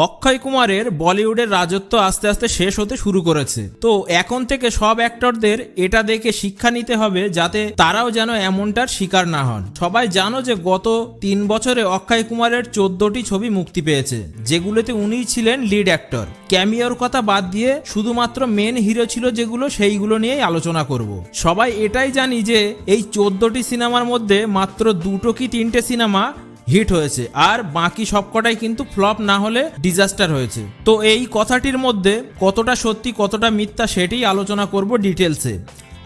অক্ষয় কুমারের বলিউডের রাজত্ব আস্তে আস্তে শেষ হতে শুরু করেছে। তো এখন থেকে সব অ্যাক্টরদের এটা দেখে শিক্ষা নিতে হবে যাতে তারাও যেন এমনটার শিকার না হন। সবাই জানো যে গত 3 বছরে অক্ষয় কুমারের 14টি ছবি মুক্তি পেয়েছে, যেগুলোতে উনিই ছিলেন লিড অ্যাক্টর। ক্যামিওর কথা বাদ দিয়ে শুধুমাত্র মেন হিরো ছিল যেগুলো, সেইগুলো নিয়েই আলোচনা করব। সবাই এটাই জানি যে এই 14টি সিনেমার মধ্যে মাত্র 2টো কি 3টে সিনেমা হিট হয়েছে, আর বাকি সবকটাই কিন্তু ফ্লপ না হলে ডিজাস্টার হয়েছে। তো এই কথাটির মধ্যে কতটা সত্যি কতটা মিথ্যা সেটাই আলোচনা করব ডিটেলসে।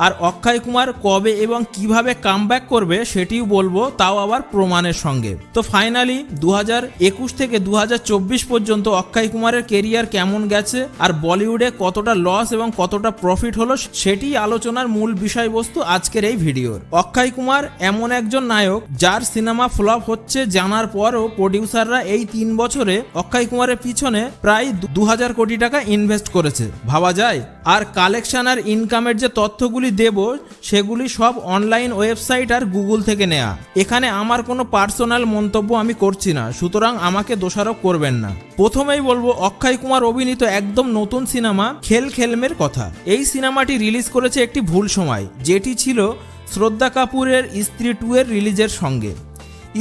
আর অক্ষয় কুমার কবে এবং কিভাবে কামব্যাক করবে সেটিও বলবো, তাও আবার প্রমাণের সঙ্গে। তো ফাইনালি 2021 থেকে 2024 পর্যন্ত অক্ষয় কুমারের কেরিয়ার কেমন গেছে আর বলিউডে কতটা লস এবং কতটা প্রফিট হলো সেটি আলোচনার মূল বিষয়বস্তু আজকের এই ভিডিওর। অক্ষয় কুমার এমন একজন নায়ক যার সিনেমা ফ্লপ হচ্ছে জানার পরও প্রডিউসাররা এই 3 বছরে অক্ষয় কুমারের পিছনে প্রায় 2000 কোটি টাকা ইনভেস্ট করেছে, ভাবা যায়। আর কালেকশন আর ইনকামের যে তথ্যগুলি দেব সেগুলি সব অনলাইন ওয়েবসাইট আর গুগল থেকে নেওয়া। এখানে আমার কোনো পার্সোনাল মন্তব্য আমি করছি না, সুতরাং আমাকে দোষারোপ করবেন না। প্রথমেই বলবো অক্ষয় কুমার অভিনীত একদম নতুন সিনেমা খেল খেলমের কথা। এই সিনেমাটি রিলিজ করেছে একটি ভুল সময়, যেটি ছিল শ্রদ্ধা কাপুরের স্ত্রী 2 এর রিলিজের সঙ্গে।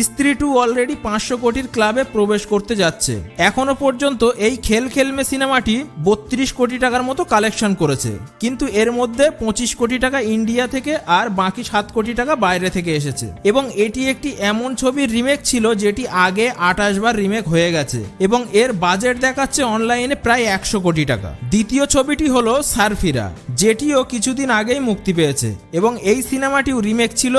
স্ত্রী 2 অলরেডি 500 কোটির ক্লাবে প্রবেশ করতে যাচ্ছে। এখনো পর্যন্ত এই খেল খেলমে সিনেমাটি 32 কোটি টাকার মতো কালেকশন করেছে, কিন্তু এর মধ্যে 25 কোটি টাকা ইন্ডিয়া থেকে আর বাকি 7 কোটি টাকা বাইরে থেকে এসেছে। এবং এটি একটি এমন ছবির রিমেক ছিল যেটি আগে 28 বার রিমেক হয়ে গেছে এবং এর বাজেট দেখাচ্ছে অনলাইনে প্রায় 100 কোটি টাকা। দ্বিতীয় ছবিটি হলো সারফিরা, যেটিও কিছুদিন আগেই মুক্তি পেয়েছে এবং এই সিনেমাটিও রিমেক ছিল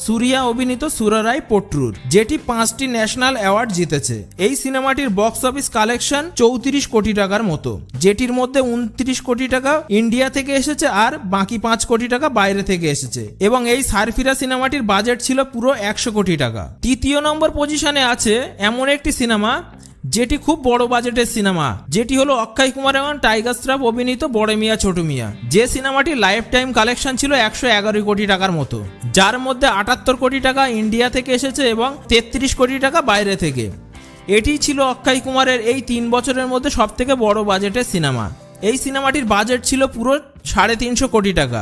সুরিয়া অভিনীত সুরারাই পোট্রুর, যেটি 5টি ন্যাশনাল অ্যাওয়ার্ড জিতেছে। এই সিনেমাটির বক্স অফিস কালেকশন 34 কোটি টাকার মতো, যেটির মধ্যে 29 কোটি টাকা ইন্ডিয়া থেকে এসেছে আর বাকি 5 কোটি টাকা বাইরে থেকে এসেছে। এবং এই সারফিরা সিনেমাটির বাজেট ছিল পুরো 100 কোটি টাকা। তৃতীয় নম্বর পজিশনে আছে এমন একটি সিনেমা যেটি খুব বড় বাজেটের সিনেমা, যেটি হলো অক্ষয় কুমার এবং টাইগার শ্রফ অভিনীত বড় মিয়া ছোট মিয়া। যে সিনেমাটির লাইফ টাইম কালেকশন ছিল 111 কোটি টাকার মতো, যার মধ্যে 78 কোটি টাকা ইন্ডিয়া থেকে এসেছে এবং 33 কোটি টাকা বাইরে থেকে। এটি ছিল অক্ষয় কুমারের এই 3 বছরের মধ্যে সবথেকে বড় বাজেটের সিনেমা। এই সিনেমাটির বাজেট ছিল পুরো 350 কোটি টাকা,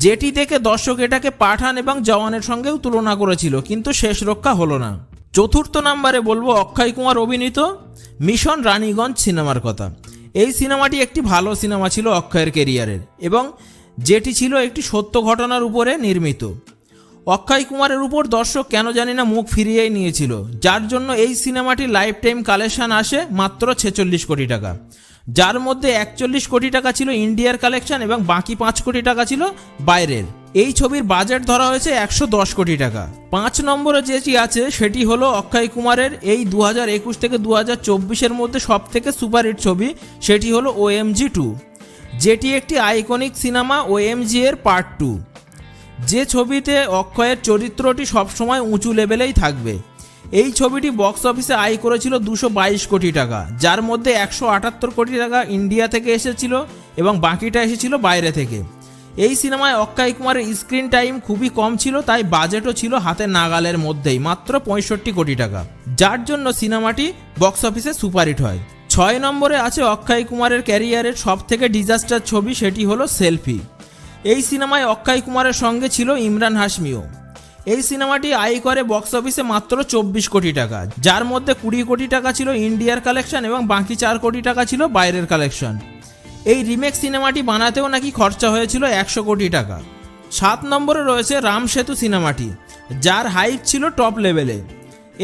যেটি দেখে দর্শক এটাকে পাঠান এবং জওয়ানের সঙ্গেও তুলনা করেছিল, কিন্তু শেষ রক্ষা হলো না। চতুর্থ নম্বরে বলবো অক্ষয় কুমার অভিনীত মিশন রানীগঞ্জ সিনেমার কথা। এই সিনেমাটি একটি ভালো সিনেমা ছিল অক্ষয়ের কেরিয়ারের এবং যেটি ছিল একটি সত্য ঘটনার উপরে নির্মিত। অক্ষয় কুমারের উপর দর্শক কেন জানি না মুখ ফিরিয়েই নিয়েছিল, যার জন্য এই সিনেমাটির লাইফ টাইম কালেকশন আসে মাত্র 46 কোটি টাকা, যার মধ্যে 41 কোটি টাকা ছিল ইন্ডিয়ার কালেকশন এবং বাকি 5 কোটি টাকা ছিল বাইরের। এই ছবির বাজেট ধরা হয়েছে 110 কোটি টাকা। 5 নম্বরে যেটি আছে সেটি হলো অক্ষয় কুমারের এই 2021 থেকে 2024 মধ্যে সব থেকে সুপারহিট ছবি, সেটি হলো OMG 2, যেটি একটি আইকনিক সিনেমা OMG এর পার্ট 2। যে ছবিতে অক্ষয়ের চরিত্রটি সবসময় উঁচু লেভেলেই থাকবে। এই ছবিটি বক্স অফিসে আয় করেছিল 222 কোটি টাকা, যার মধ্যে 178 কোটি টাকা ইন্ডিয়া থেকে এসেছিল এবং বাকিটা এসেছিল বাইরে থেকে। এই সিনেমায় অক্ষয় কুমারের স্ক্রিন টাইম খুবই কম ছিল, তাই বাজেটও ছিল হাতের নাগালের মধ্যেই, মাত্র 65 কোটি টাকা, যার জন্য সিনেমাটি বক্স অফিসে সুপারহিট হয়। 6 নম্বরে আছে অক্ষয় কুমারের ক্যারিয়ারের সব থেকে ডিজাস্টার ছবি, সেটি হলো সেলফি। এই সিনেমায় অক্ষয় কুমারের সঙ্গে ছিল ইমরান হাশমিও। এই সিনেমাটি আয় করে বক্স অফিসে মাত্র 24 কোটি টাকা, যার মধ্যে 20 কোটি টাকা ছিল ইন্ডিয়ার কালেকশন এবং বাকি 4 কোটি টাকা ছিল বাইরের কালেকশন। এই রিমেক সিনেমাটি বানাতেও নাকি খরচা হয়েছিল 100 কোটি টাকা। 7 নম্বরে রয়েছে রাম সেতু সিনেমাটি, যার হাইপ ছিল টপ লেভেলে।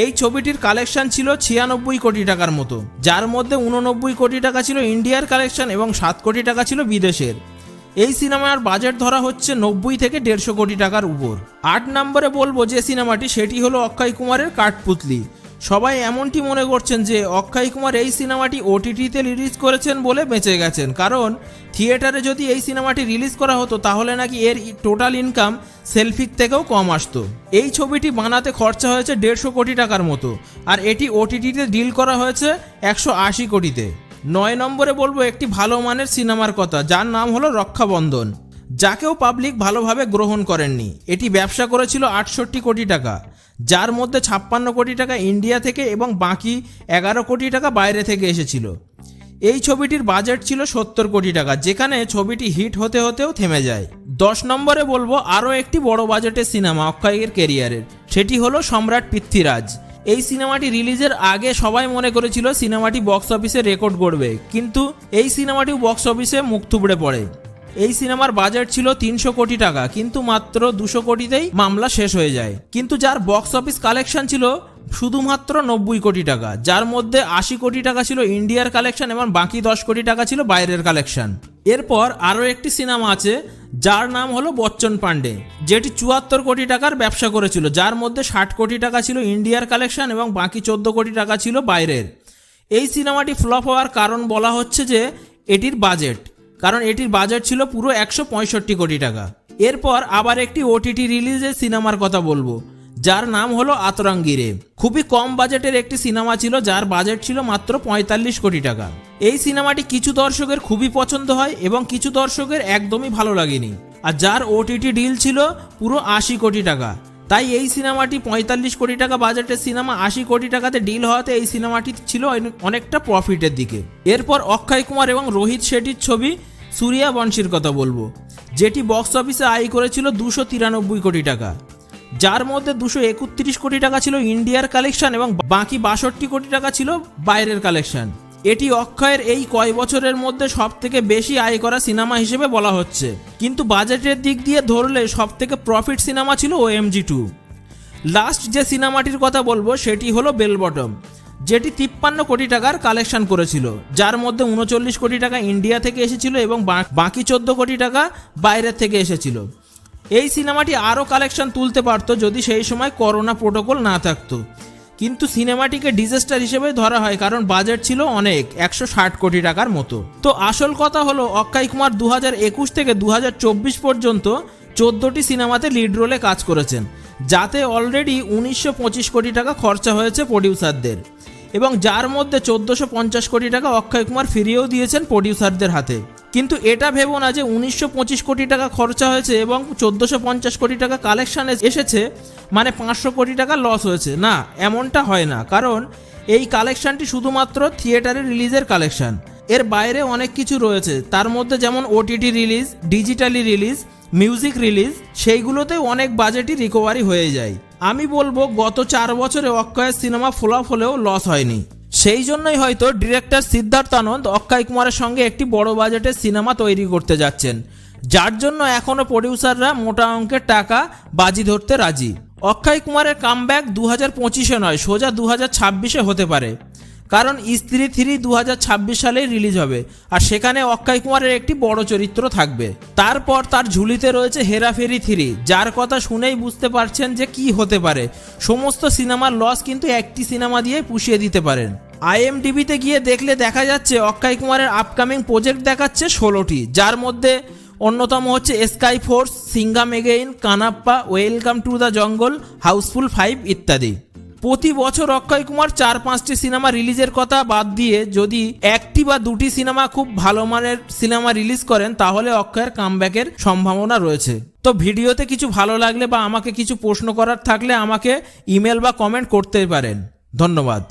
এই ছবিটির কালেকশন ছিল 96 কোটি টাকার মতো, যার মধ্যে 89 কোটি টাকা ছিল ইন্ডিয়ার কালেকশন এবং 7 কোটি টাকা ছিল বিদেশের। এই সিনেমার বাজেট ধরা হচ্ছে 90 থেকে 150 কোটি টাকার উপর। 8 নম্বরে বলবো যে সিনেমাটি, সেটি হলো অক্ষয় কুমারের কাঠপুতলি। সবাই এমনটি মনে করছেন যে অক্ষয় কুমার এই সিনেমাটি OTT-তে রিলিজ করেছেন বলে বেঁচে গেছেন, কারণ থিয়েটারে যদি এই সিনেমাটি রিলিজ করা হতো তাহলে নাকি এর টোটাল ইনকাম সেলফির থেকেও কম আসতো। এই ছবিটি বানাতে খরচা হয়েছে 150 কোটি টাকার মতো, আর এটি OTT-তে ডিল করা হয়েছে 180 কোটিতে। 9 নম্বরে বলবো একটি ভালো মানের সিনেমার কথা, যার নাম হলো রক্ষাবন্ধন, যাকেও পাবলিক ভালোভাবে গ্রহণ করেননি। এটি ব্যবসা করেছিল 68 কোটি টাকা, যার মধ্যে 56 কোটি টাকা ইন্ডিয়া থেকে এবং বাকি 11 কোটি টাকা বাইরে থেকে এসেছিল। এই ছবিটির বাজেট ছিল 70 কোটি টাকা, যেখানে ছবিটি হিট হতে হতেও থেমে যায়। 10 নম্বরে বলবো আরও একটি বড় বাজেটের সিনেমা অক্ষয়ের ক্যারিয়ারের, সেটি হলো সম্রাট পৃথ্বীরাজ। এই সিনেমাটি রিলিজের আগে সবাই মনে করেছিল সিনেমাটি বক্স অফিসে রেকর্ড গড়বে, কিন্তু এই সিনেমাটিও বক্স অফিসে মুখ থুবড়ে পড়ে। এই সিনেমার বাজেট ছিল 300 কোটি টাকা, কিন্তু মাত্র 200 কোটিতেই মামলা শেষ হয়ে যায়। কিন্তু যার বক্স অফিস কালেকশন ছিল শুধুমাত্র 90 কোটি টাকা, যার মধ্যে 80 কোটি টাকা ছিল ইন্ডিয়ার কালেকশন এবং বাকি 10 কোটি টাকা ছিল বাইরের কালেকশন। এরপর আরও একটি সিনেমা আছে যার নাম হলো বচ্চন পান্ডে, যেটি 74 কোটি টাকার ব্যবসা করেছিল, যার মধ্যে 60 কোটি টাকা ছিল ইন্ডিয়ার কালেকশন এবং বাকি 14 কোটি টাকা ছিল বাইরের। এই সিনেমাটি ফ্লপ হওয়ার কারণ বলা হচ্ছে যে এটির বাজেট, কারণ এটির বাজেট ছিল পুরো 165 কোটি টাকা। এরপর আবার একটি ওটিটি রিলিজের সিনেমার কথা বলবো, যার নাম হলো আতরাঙ্গিরে। খুবই কম বাজেটের একটি সিনেমা ছিল, যার বাজেট ছিল মাত্র 45 কোটি টাকা। এই সিনেমাটি কিছু দর্শকের খুবই পছন্দ হয় এবং কিছু দর্শকের একদমই ভালো লাগেনি, আর যার ওটিটি ডিল ছিল পুরো 80 কোটি টাকা। তাই এই সিনেমাটি 45 কোটি টাকা বাজেটের সিনেমা 80 কোটি টাকাতে ডিল হওয়াতে এই সিনেমাটি ছিল অনেকটা প্রফিটের দিকে। এরপর অক্ষয় কুমার এবং রোহিত শেঠির ছবি সূর্যা বংশীর কথা বলবো, যেটি বক্স অফিসে আয় করেছিল 293 কোটি টাকা, যার মধ্যে 231 কোটি টাকা ছিল ইন্ডিয়ার কালেকশন এবং বাকি 62 কোটি টাকা ছিল বাইরের কালেকশন। এটি অক্ষয়ের এই কয় বছরের মধ্যে সব থেকে বেশি আয় করা সিনেমা হিসেবে বলা হচ্ছে, কিন্তু বাজেটের দিক দিয়ে ধরলে সব থেকে প্রফিট সিনেমা ছিল OMG2। লাস্ট যে সিনেমাটির কথা বলবো সেটি হলো বেল বটম, যেটি 53 কোটি টাকার কালেকশন করেছিল, যার মধ্যে 39 কোটি টাকা ইন্ডিয়া থেকে এসেছিল এবং বাকি 14 কোটি টাকা বাইরের থেকে এসেছিল। এই সিনেমাটি আরও কালেকশন তুলতে পারতো যদি সেই সময় করোনা প্রোটোকল না থাকতো, কিন্তু সিনেমাটিকে ডিজাস্টার হিসেবে ধরা হয় কারণ বাজেট ছিল অনেক 160 কোটি টাকার মতো। তো আসল কথা হলো অক্ষয় কুমার 2021 থেকে 2024 পর্যন্ত 14টি সিনেমাতে লিড রোলে কাজ করেছেন, যাতে অলরেডি 1925 কোটি টাকা খরচা হয়েছে প্রডিউসারদের, এবং যার মধ্যে 1450 কোটি টাকা অক্ষয় কুমার ফিরিয়েও দিয়েছেন প্রডিউসারদের হাতে। কিন্তু এটা ভেবো না যে 1925 কোটি টাকা খরচা হয়েছে এবং 1450 কোটি টাকা কালেকশানে এসেছে মানে 500 কোটি টাকা লস হয়েছে, না, এমনটা হয় না। কারণ এই কালেকশানটি শুধুমাত্র থিয়েটারে রিলিজের কালেকশান, এর বাইরে অনেক কিছু রয়েছে, তার মধ্যে যেমন OTT release, digitally release, music release, সেইগুলোতেও অনেক বাজেটই রিকভারি হয়ে যায়। আমি বলবো গত 4 বছরে অক্ষয়ের সিনেমা ফ্লপ হলেও লস হয়নি। সেই জন্যই হয়তো ডিরেক্টর সিদ্ধার্থ আনন্দ অক্ষয় কুমারের সঙ্গে একটি বড় বাজেটের সিনেমা তৈরি করতে যাচ্ছেন, যার জন্য এখনও প্রডিউসাররা মোটা অঙ্কের টাকা বাজি ধরতে রাজি। অক্ষয় কুমারের কামব্যাক 2025-এ নয়, সোজা 2026-এ হতে পারে, কারণ স্ত্রী 3 2026 সালেই রিলিজ হবে, আর সেখানে অক্ষয় কুমারের একটি বড় চরিত্র থাকবে। তারপর তার ঝুলিতে রয়েছে হেরাফেরি 3, যার কথা শুনেই বুঝতে পারছেন যে কি হতে পারে। সমস্ত সিনেমার লস কিন্তু একটি সিনেমা দিয়ে পুষিয়ে দিতে পারেন। IMDb-তে গিয়ে দেখলে দেখা যাচ্ছে অক্ষয় কুমারের আপকামিং প্রজেক্ট দেখাচ্ছে 16টি, যার মধ্যে অন্যতম হচ্ছে Sky Force, Singham again, Kannappa, welcome to the jungle, Housefull 5 ইত্যাদি। প্রতি বছর অক্ষয় কুমার 4-5টি সিনেমা রিলিজের কথা বাদ দিয়ে যদি 1টি বা 2টি সিনেমা খুব ভালো মানের সিনেমা রিলিজ করেন, তাহলে অক্ষয়ের কামব্যাকের সম্ভাবনা রয়েছে। তো ভিডিওতে কিছু ভালো লাগলে বা আমাকে কিছু প্রশ্ন করার থাকলে আমাকে ইমেল বা কমেন্ট করতে পারেন। ধন্যবাদ।